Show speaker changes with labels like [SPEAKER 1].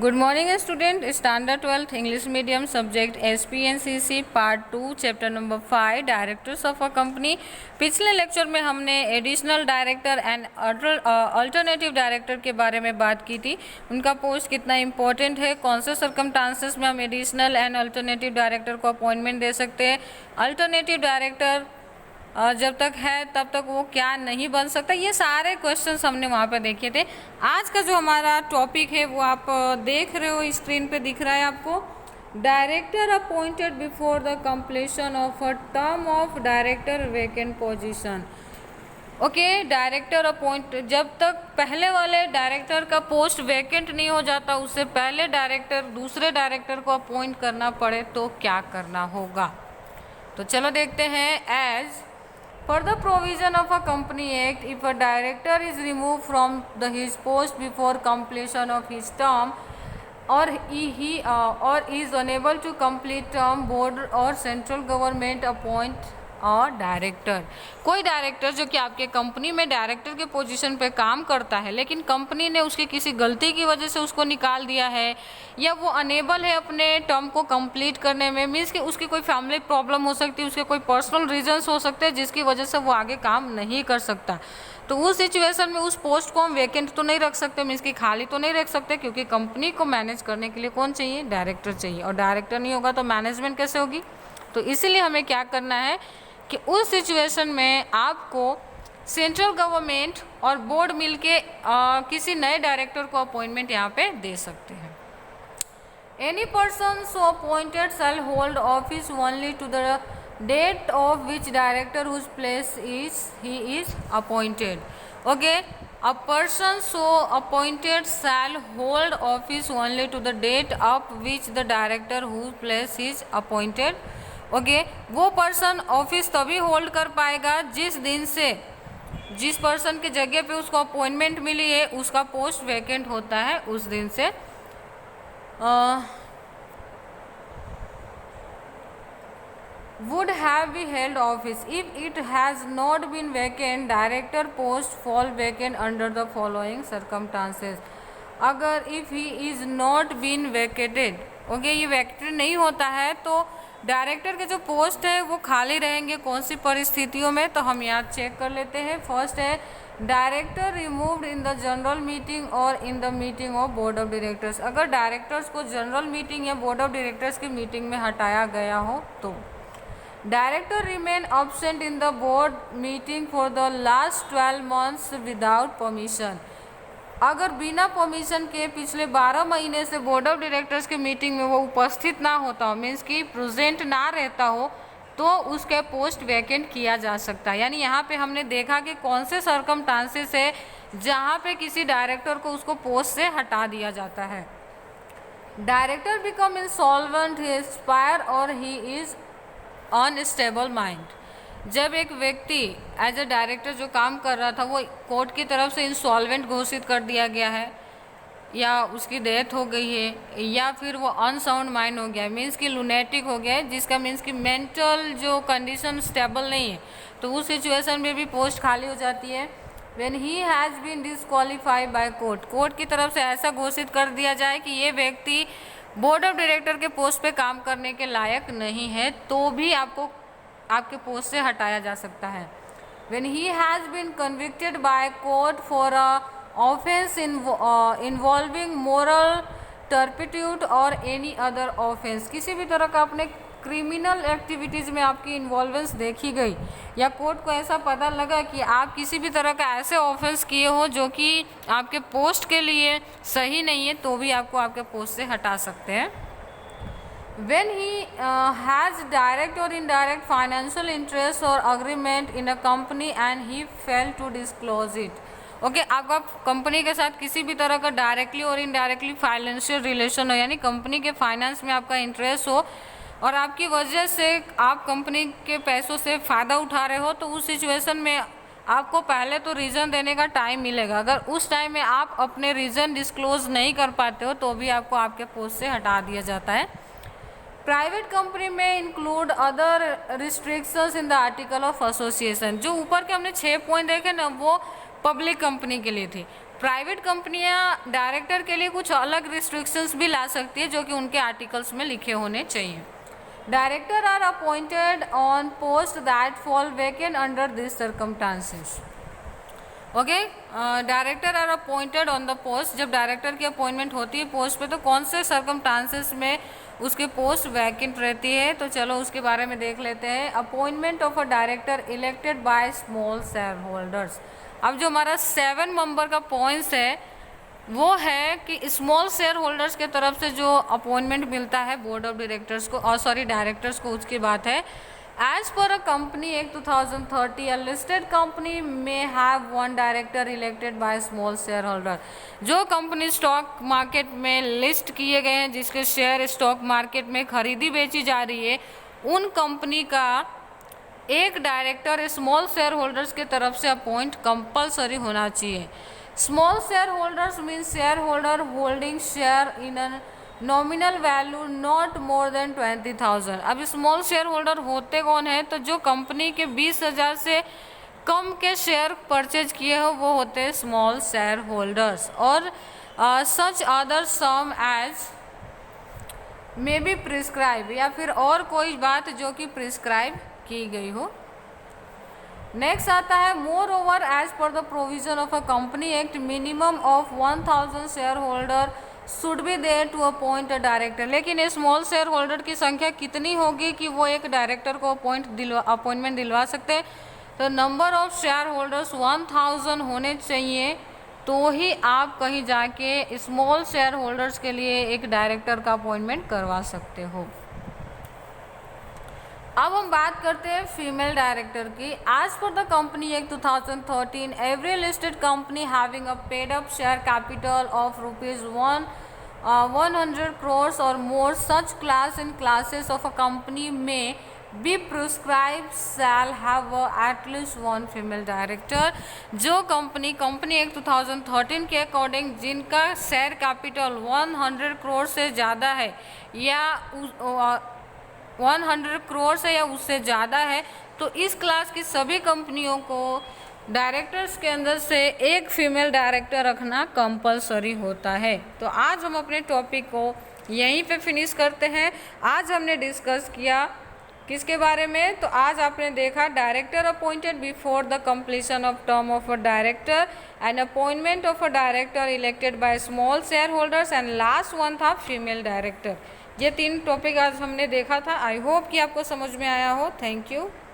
[SPEAKER 1] Good morning student. Standard 12th English medium subject SPNCC part 2 chapter number 5 directors of a company. पिछले lecture में हमने additional director and alternative director के बारे में बात की थी। उनका पोस्ट कितना इंपॉर्टेंट है, कौन से सर्कमस्टांसेस में हम एडिशनल एंड अल्टरनेटिव डायरेक्टर को अपॉइंटमेंट दे सकते हैं, अल्टरनेटिव डायरेक्टर जब तक है तब तक वो क्या नहीं बन सकता, ये सारे क्वेश्चंस हमने वहाँ पे देखे थे। आज का जो हमारा टॉपिक है वो आप देख रहे हो, स्क्रीन पे दिख रहा है आपको। Director appointed before the completion of a term of director vacant position. Okay, director appoint जब तक पहले वाले डायरेक्टर का पोस्ट वैकेंट नहीं हो जाता, उससे पहले डायरेक्टर दूसरे डायरेक्टर को अपॉइंट करना पड़े तो क्या करना होगा। तो चलो देखते हैं। As for the provision of a company act, if a director is removed from his post before completion of his term or or is unable to complete term, board or central government appoint और director. कोई director जो कि आपके company में director के position पे काम करता है, लेकिन कंपनी ने उसकी किसी गलती की वजह से उसको निकाल दिया है, या वो अनेबल है अपने टर्म को कंप्लीट करने में, मीन्स कि उसकी कोई फैमिली प्रॉब्लम हो सकती है, उसके कोई पर्सनल रीजंस हो सकते हैं जिसकी वजह से वो आगे काम नहीं कर सकता। तो उस सिचुएशन में उस पोस्ट को हम वैकेंट तो नहीं रख सकते, मीन्स कि खाली तो नहीं रख सकते, क्योंकि कंपनी को मैनेज करने के लिए कौन चाहिए, डायरेक्टर चाहिए, और डायरेक्टर नहीं होगा तो मैनेजमेंट कैसे होगी। तो इसीलिए हमें क्या करना है कि उस सिचुएशन में आपको सेंट्रल गवर्नमेंट और बोर्ड मिलके किसी नए डायरेक्टर को अपॉइंटमेंट यहाँ पे दे सकते हैं। Any person so appointed shall hold office only to the date of which director whose place he is appointed. Okay, a person so appointed shall hold office only to the date of which the director whose place is appointed. Okay, वो person office तभी hold कर पाएगा जिस दिन से जिस person की जगह पे उसको अपॉइंटमेंट मिली है उसका पोस्ट वैकेंट होता है, उस दिन से would have been held office if it has not been vacant, director post fall vacant under the following circumstances। अगर if he is not been vacated, okay, ये वैकेटेड नहीं होता है तो डायरेक्टर के जो पोस्ट है वो खाली रहेंगे। कौन सी परिस्थितियों में, तो हम यहाँ चेक कर लेते हैं। फर्स्ट है director removed in the general meeting और in the meeting of board of directors. अगर डायरेक्टर्स को जनरल मीटिंग या बोर्ड ऑफ डायरेक्टर्स की मीटिंग में हटाया गया हो तो director remain absent in the board meeting for the last 12 months without permission. अगर बिना परमिशन के पिछले 12 महीने से बोर्ड ऑफ डायरेक्टर्स की मीटिंग में वो उपस्थित ना होता हो, मीन्स कि प्रेजेंट ना रहता हो, तो उसके पोस्ट वैकेंट किया जा सकता है। यानी यहाँ पे हमने देखा कि कौन से सर्कमस्टांसेस है जहाँ पे किसी डायरेक्टर को उसको पोस्ट से हटा दिया जाता है। डायरेक्टर बिकम इंसॉल्वेंट, ही एक्सपायर और ही इज अनस्टेबल माइंड। जब एक व्यक्ति एज अ डायरेक्टर जो काम कर रहा था वो कोर्ट की तरफ से इंसॉल्वेंट घोषित कर दिया गया है, या उसकी डेथ हो गई है, या फिर वो अनसाउंड माइंड हो गया है, मीन्स कि लुनेटिक हो गया है, जिसका मीन्स कि मेंटल जो कंडीशन स्टेबल नहीं है, तो उस सिचुएशन में भी पोस्ट खाली हो जाती है। When he has been disqualified by court, court की तरफ से ऐसा घोषित कर दिया जाए कि ये व्यक्ति बोर्ड ऑफ डायरेक्टर के पोस्ट पे काम करने के लायक नहीं है, तो भी आपको आपके पोस्ट से हटाया जा सकता है। When he has been convicted by court for a offence involving moral turpitude और एनी अदर ऑफेंस, किसी भी तरह का अपने क्रिमिनल एक्टिविटीज़ में आपकी इन्वॉल्वेंस देखी गई, या कोर्ट को ऐसा पता लगा कि आप किसी भी तरह का ऐसे ऑफेंस किए हो जो कि आपके पोस्ट के लिए सही नहीं है, तो भी आपको आपके पोस्ट से हटा सकते हैं। When he has direct or indirect financial interest or agreement in a company and he failed to disclose it। Okay, आपका कंपनी के साथ किसी भी तरह का डायरेक्टली और इनडायरेक्टली फाइनेंशियल रिलेशन हो, यानी कंपनी के फाइनेंस में आपका इंटरेस्ट हो और आपकी वजह से आप कंपनी के पैसों से फ़ायदा उठा रहे हो, तो उस सिचुएशन में आपको पहले तो रीज़न देने का टाइम मिलेगा। अगर उस टाइम में आप अपने रीज़न डिस्क्लोज नहीं कर पाते हो तो भी आपको आपके पोस्ट से हटा दिया जाता है। प्राइवेट कंपनी में include other restrictions in the article of association. जो ऊपर के हमने 6 पॉइंट देखे ना, वो पब्लिक कंपनी के लिए थी। प्राइवेट कंपनियां डायरेक्टर के लिए कुछ अलग रिस्ट्रिक्शंस भी ला सकती है जो कि उनके आर्टिकल्स में लिखे होने चाहिए। Director are appointed on post that fall vacant under this circumstances. Okay, director are appointed on the post, जब डायरेक्टर की अपॉइंटमेंट होती है पोस्ट पे तो कौन से सर्कमस्टांसेस में उसकी पोस्ट वैकेंट रहती है, तो चलो उसके बारे में देख लेते हैं। Appointment of a director elected by small share holders. अब जो हमारा 7 नंबर का पॉइंट्स है वो है कि स्मॉल शेयर होल्डर्स के तरफ से जो अपॉइंटमेंट मिलता है बोर्ड ऑफ डायरेक्टर्स को, और सॉरी डायरेक्टर्स को, उसकी बात है। As per a company act 2030 a listed company में have one director elected by small shareholder. जो कंपनी स्टॉक मार्केट में लिस्ट किए गए हैं, जिसके शेयर स्टॉक मार्केट में खरीदी बेची जा रही है, उन कंपनी का एक डायरेक्टर स्मॉल शेयर होल्डर्स के तरफ से अपॉइंट कंपलसरी होना चाहिए। Small share holders mean share holder holding share in a nominal value not more than 20,000। अब स्मॉल शेयर होल्डर होते कौन है, तो जो कंपनी के 20,000 से कम के शेयर परचेज किए हो वो होते हैं स्मॉल शेयर होल्डर्स। और such other sum as may be prescribe, या फिर और कोई बात जो कि प्रिस्क्राइब की गई हो। नेक्स्ट आता है more over as per the provision of a company act minimum of 1,000 shareholder should be there to appoint a director. लेकिन स्मॉल शेयर होल्डर की संख्या कितनी होगी कि वो एक डायरेक्टर को अपॉइंटमेंट दिलवा सकते हैं, तो नंबर ऑफ शेयर होल्डर्स 1,000 होने चाहिए, तो ही आप कहीं जाके स्मॉल शेयर होल्डर्स के लिए एक डायरेक्टर का अपॉइंटमेंट करवा सकते हो। अब हम बात करते हैं फीमेल डायरेक्टर की। As per the company act 2013 every listed company having a paid up share capital of ₹100 crores और more such class in classes of a company में be prescribe shall have at least one female director. जो company act 2013 के according जिनका share capital 100 crores से ज़्यादा है या 100 crores है या उससे ज़्यादा है, तो इस क्लास की सभी कंपनियों को डायरेक्टर्स के अंदर से एक फीमेल डायरेक्टर रखना कंपलसरी होता है। तो आज हम अपने टॉपिक को यहीं पे फिनिश करते हैं। आज हमने डिस्कस किया किसके बारे में, तो आज आपने देखा director appointed before the completion of term of a director and appointment of a director elected by small share holders, and last one था फीमेल डायरेक्टर। ये 3 टॉपिक आज हमने देखा था। आई होप कि आपको समझ में आया हो। Thank you.